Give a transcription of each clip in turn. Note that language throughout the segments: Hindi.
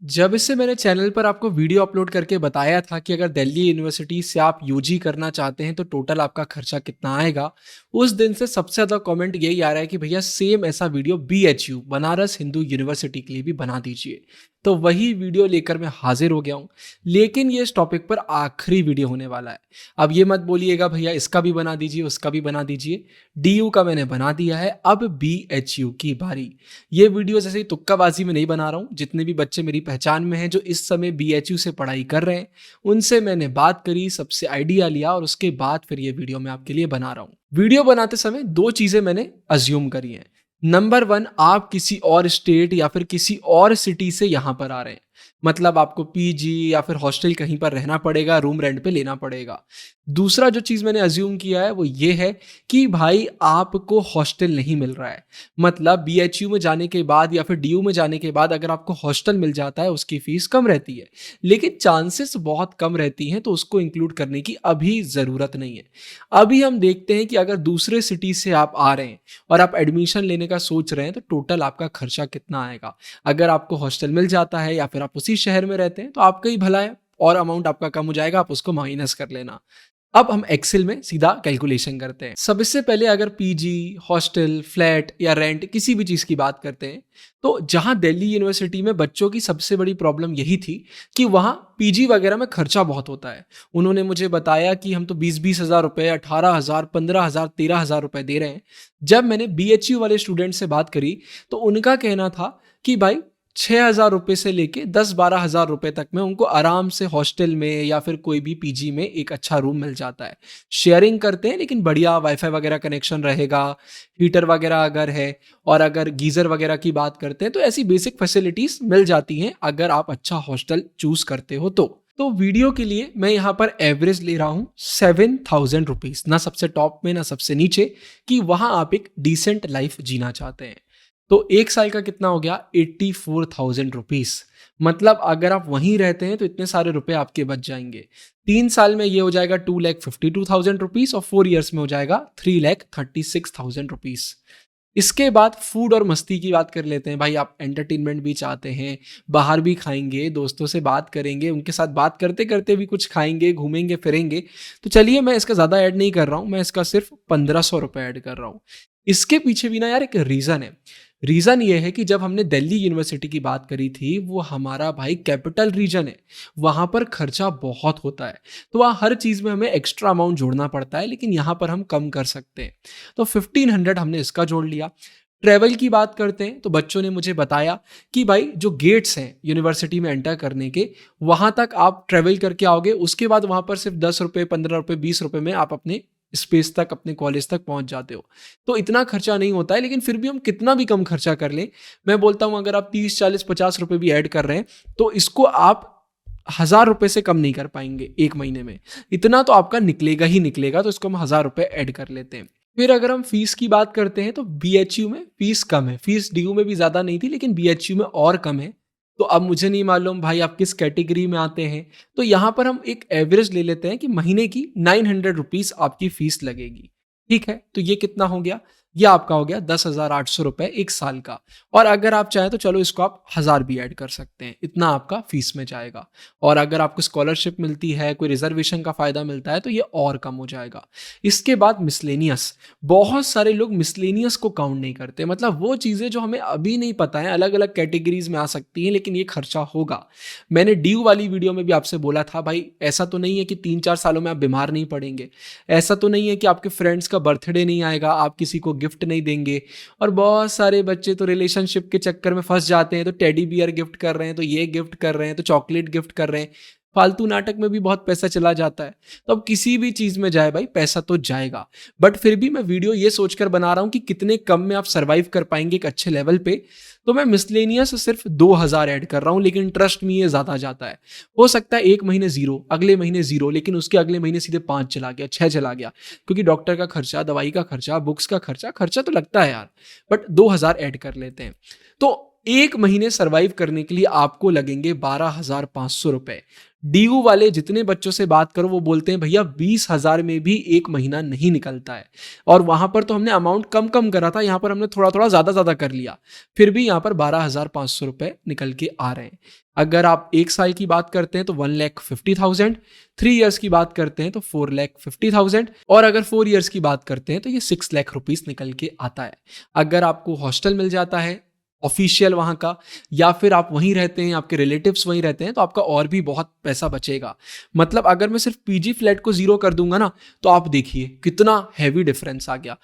जब इससे मैंने चैनल पर आपको वीडियो अपलोड करके बताया था कि अगर दिल्ली यूनिवर्सिटी से आप यूजी करना चाहते हैं तो टोटल आपका खर्चा कितना आएगा, उस दिन से सबसे ज़्यादा कमेंट यही आ रहा है कि भैया सेम ऐसा video BHU Banaras Hindu university के लिए भी बना दीजिए। तो वही वीडियो लेकर मैं हाजिर हो गया हूँ, लेकिन ये इस टॉपिक पर आखिरी वीडियो होने वाला है। अब ये मत बोलिएगा भैया इसका भी बना दीजिए, उसका भी बना दीजिए। डीयू का मैंने बना दिया है, अब बीएचयू की बारी। ये वीडियो जैसे ही तुक्काबाजी में नहीं बना रहा हूँ, जितने भी बच्चे मेरी पहचान में हैं जो इस समय बीएचयू से पढ़ाई कर रहे हैं, उनसे मैंने बात करी, सबसे आइडिया लिया और उसके बाद फिर ये वीडियो मैं आपके लिए बना रहा हूँ। वीडियो बनाते समय दो चीज़ें मैंने अज्यूम करी हैं। नंबर वन, आप किसी और स्टेट या फिर किसी और सिटी से यहाँ पर आ रहे हैं, मतलब आपको पीजी या फिर हॉस्टल कहीं पर रहना पड़ेगा, रूम रेंट पे लेना पड़ेगा। दूसरा जो चीज़ मैंने अज्यूम किया है वो ये है कि भाई आपको हॉस्टल नहीं मिल रहा है। मतलब बीएचयू में जाने के बाद या फिर डीयू में जाने के बाद अगर आपको हॉस्टल मिल जाता है उसकी फ़ीस कम रहती है, लेकिन चांसेस बहुत कम रहती हैं, तो उसको इंक्लूड करने की अभी ज़रूरत नहीं है। अभी हम देखते हैं कि अगर दूसरे सिटी से आप आ रहे हैं और आप एडमिशन लेने का सोच रहे हैं तो टोटल आपका खर्चा कितना आएगा। अगर आपको हॉस्टल मिल जाता है या फिर आप उसी शहर में रहते हैं तो आपका ही भला है, और अमाउंट आपका कम हो जाएगा, आप उसको माइनस कर लेना। अब हम एक्सेल में सीधा कैलकुलेशन करते हैं। सबसे पहले अगर पीजी, हॉस्टल, फ्लैट या रेंट किसी भी चीज़ की बात करते हैं, तो जहाँ दिल्ली यूनिवर्सिटी में बच्चों की सबसे बड़ी प्रॉब्लम यही थी कि वहाँ पीजी वगैरह में खर्चा बहुत होता है। उन्होंने मुझे बताया कि हम तो 20-20 हज़ार रुपये, 18,000, 15,000, 13,000 रुपये दे रहे हैं। जब मैंने बीएचयू वाले स्टूडेंट से बात करी, तो उनका कहना था कि भाई 6,000 रुपये से लेके 10-12 हज़ार रुपये तक में उनको आराम से हॉस्टल में या फिर कोई भी पीजी में एक अच्छा रूम मिल जाता है। शेयरिंग करते हैं लेकिन बढ़िया वाईफ़ाई वगैरह कनेक्शन रहेगा, हीटर वगैरह अगर है, और अगर गीज़र वगैरह की बात करते हैं तो ऐसी बेसिक फैसिलिटीज़ मिल जाती हैं अगर आप अच्छा हॉस्टल चूज़ करते हो तो। तो वीडियो के लिए मैं यहाँ पर एवरेज ले रहा हूँ 7,000 रुपीज़, ना सबसे टॉप में ना सबसे नीचे, कि वहाँ आप एक डिसेंट लाइफ़ जीना चाहते हैं। तो 1 साल का कितना हो गया? 84,000 रुपीज़। मतलब अगर आप वहीं रहते हैं तो इतने सारे रुपए आपके बच जाएँगे। 3 साल में ये हो जाएगा 2,52,000 रुपीज़ और 4 इयर्स में हो जाएगा 3,36,000 रुपीज़। इसके बाद फूड और मस्ती की बात कर लेते हैं। भाई आप एंटरटेनमेंट भी चाहते हैं, बाहर भी खाएँगे, दोस्तों से बात करेंगे, उनके साथ बात करते-करते भी कुछ खाएँगे, घूमेंगे, फिरेंगे। तो चलिए मैं इसका ज़्यादा ऐड नहीं कर रहा हूँ, मैं इसका सिर्फ़ 1,500 रुपए ऐड कर रहा हूँ। इसके पीछे भी ना यार एक रीज़न है। रीज़न ये है कि जब हमने दिल्ली यूनिवर्सिटी की बात करी थी, वो हमारा भाई कैपिटल रीजन है, वहाँ पर खर्चा बहुत होता है। तो वहाँ हर चीज़ में हमें एक्स्ट्रा अमाउंट जोड़ना पड़ता है, लेकिन यहाँ पर हम कम कर सकते हैं। तो 1500 हमने इसका जोड़ लिया। ट्रैवल की बात करते हैं तो बच्चों ने मुझे बताया कि भाई जो गेट्स हैं यूनिवर्सिटी में एंटर करने के, वहाँ तक आप ट्रैवल करके आओगे, उसके बाद वहाँ पर सिर्फ 10 रुपये, 15 रुपये, 20 रुपये में आप अपने स्पेस तक, अपने कॉलेज तक पहुँच जाते हो। तो इतना खर्चा नहीं होता है, लेकिन फिर भी हम कितना भी कम खर्चा कर लें, मैं बोलता हूँ अगर आप 30, 40, 50 रुपये भी ऐड कर रहे हैं, तो इसको आप 1,000 रुपये से कम नहीं कर पाएँगे 1 महीने में। इतना तो आपका निकलेगा ही निकलेगा, तो इसको हम 1,000 रुपये ऐड कर लेते हैं। फिर अगर हम फीस की बात करते हैं तो बीएचयू में फीस कम है। फीस डीयू में भी ज़्यादा नहीं थी, लेकिन बीएचयू में और कम है। तो अब मुझे नहीं मालूम भाई आप किस कैटेगरी में आते हैं। तो यहाँ पर हम एक एवरेज ले लेते हैं कि महीने की 900 रुपीज़ आपकी फीस लगेगी। ठीक है? तो ये कितना हो गया? ये आपका हो गया 10,800 रुपए 1 साल का। और अगर आप चाहें तो चलो इसको आप 1,000 भी ऐड कर सकते हैं। इतना आपका फीस में जाएगा। और अगर आपको स्कॉलरशिप मिलती है, कोई रिज़र्वेशन का फ़ायदा मिलता है तो ये और कम हो जाएगा। इसके बाद मिसलेनियस। बहुत सारे लोग मिसलेनियस को काउंट नहीं करते। मतलब वो चीज़ें जो हमें अभी नहीं पता है, अलग-अलग कैटेगरीज़ में आ सकती हैं, लेकिन ये खर्चा होगा। मैंने ड्यू वाली वीडियो में भी आपसे बोला था भाई ऐसा तो नहीं है कि 3-4 सालों में आप बीमार नहीं पड़ेंगे। ऐसा तो नहीं है कि आपके फ्रेंड्स का बर्थडे नहीं आएगा, आप किसी को गिफ्ट नहीं देंगे। और बहुत सारे बच्चे तो रिलेशनशिप के चक्कर में फँस जाते हैं, तो टेडी बियर गिफ्ट कर रहे हैं, तो ये गिफ्ट कर रहे हैं, तो चॉकलेट गिफ्ट कर रहे हैं। फालतू नाटक में भी बहुत पैसा चला जाता है। तो अब किसी भी चीज़ में जाए भाई पैसा तो जाएगा। बट फिर भी मैं वीडियो ये सोचकर बना रहा हूँ कि कितने कम में आप सर्वाइव कर पाएँगे एक अच्छे लेवल पे। तो मैं मिसलेनियस सिर्फ 2,000 ऐड कर रहा हूँ, लेकिन ट्रस्ट मी ये ज़्यादा जाता है। हो सकता है 1 महीने 0, अगले महीने 0, लेकिन उसके अगले महीने सीधे 5 चला गया, 6 चला गया। क्योंकि डॉक्टर का खर्चा, दवाई का खर्चा, बुक्स का खर्चा, खर्चा तो लगता है यार। बट 2,000 ऐड कर लेते हैं। तो 1 महीने सर्वाइव करने के लिए आपको लगेंगे 12,500 रुपए। डीयू वाले जितने बच्चों से बात करो वो बोलते हैं भैया 20,000 में भी एक महीना नहीं निकलता है। और वहां पर तो हमने अमाउंट कम कम करा था, यहाँ पर हमने थोड़ा थोड़ा ज्यादा ज्यादा कर लिया, फिर भी यहाँ पर 12,500 रुपए निकल के आ रहे हैं। अगर आप 1 साल की बात करते हैं तो 1,50,000, 3 इयर्स की बात करते हैं तो 4,50,000, और अगर 4 इयर्स की बात करते हैं तो ये 6 लाख रुपीस निकल के आता है। अगर आपको हॉस्टल मिल जाता है ऑफिशियल वहाँ का, या फिर आप वहीं रहते हैं, आपके रिलेटिव्स वहीं रहते हैं, तो आपका और भी बहुत पैसा बचेगा। मतलब अगर मैं सिर्फ पीजी फ्लैट को जीरो कर दूंगा ना, तो आप देखिए कितना हैवी डिफरेंस आ गया।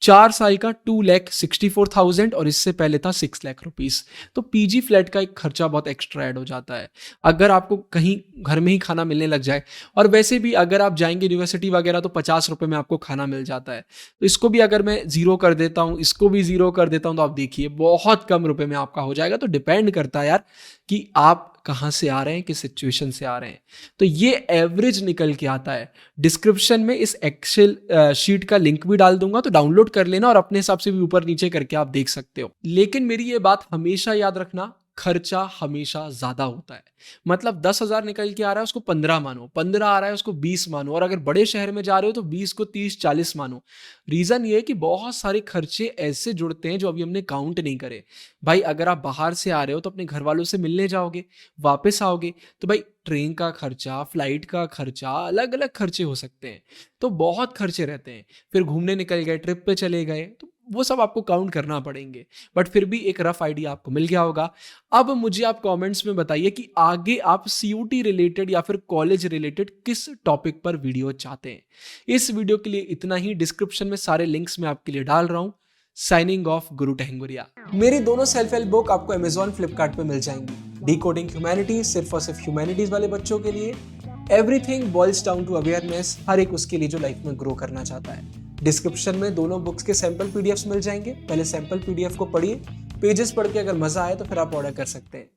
4 साल का 2,64,000 और इससे पहले था 6 लाख रुपीस। तो पीजी फ्लैट का एक खर्चा बहुत एक्स्ट्रा ऐड हो जाता है। अगर आपको कहीं घर में ही खाना मिलने लग जाए, और वैसे भी अगर आप जाएंगे यूनिवर्सिटी वगैरह तो 50 रुपए में आपको खाना मिल जाता है। तो इसको भी अगर मैं जीरो कर देता हूँ, इसको भी जीरो कर देता हूँ, तो आप देखिए बहुत कम रुपए में आपका हो जाएगा। तो डिपेंड करता है यार कि आप कहाँ से आ रहे हैं, किस सिचुएशन से आ रहे हैं। तो ये एवरेज निकल के आता है। डिस्क्रिप्शन में इस एक्सेल शीट का लिंक भी डाल दूंगा, तो डाउनलोड कर लेना और अपने हिसाब से भी ऊपर नीचे करके आप देख सकते हो। लेकिन मेरी ये बात हमेशा याद रखना, खर्चा हमेशा ज्यादा होता है। मतलब 10,000 निकल के आ रहा है उसको 15 मानो, 15 आ रहा है उसको 20 मानो, और अगर बड़े शहर में जा रहे हो तो 20 को 30-40 मानो। रीजन ये है कि बहुत सारे खर्चे ऐसे जुड़ते हैं जो अभी हमने काउंट नहीं करे। भाई अगर आप बाहर से आ रहे हो तो अपने घर वालों से मिलने जाओगे, वापस आओगे, तो भाई ट्रेन का खर्चा, फ्लाइट का खर्चा, अलग अलग खर्चे हो सकते हैं। तो बहुत खर्चे रहते हैं। फिर घूमने निकल गए, ट्रिप पे चले गए, तो वो सब आपको काउंट करना पड़ेंगे। बट फिर भी एक रफ आइडिया आपको मिल गया होगा। अब मुझे आप कमेंट्स में बताइए कि आगे आप सीयूटी रिलेटेड या फिर कॉलेज रिलेटेड किस टॉपिक पर वीडियो चाहते हैं। इस वीडियो के लिए इतना ही। डिस्क्रिप्शन में सारे लिंक्स मैं आपके लिए डाल रहा हूं। साइनिंग ऑफ, गुरु टहंगुरिया। मेरी दोनों सेल्फ हेल्प बुक आपको अमेजॉन, फ्लिपकार्ट पे मिल जाएंगी। डिकोडिंग ह्यूमैनिटीज सिर्फ और सिर्फ ह्यूमैनिटीज वाले बच्चों के लिए। Everything boils down to awareness, हर एक उसके लिए जो लाइफ में ग्रो करना चाहता है। डिस्क्रिप्शन में दोनों बुक्स के सैंपल पीडीएफ्स मिल जाएंगे। पहले सैंपल पीडीएफ को पढ़िए, पेजेस पढ़ के अगर मजा आए तो फिर आप ऑर्डर कर सकते हैं।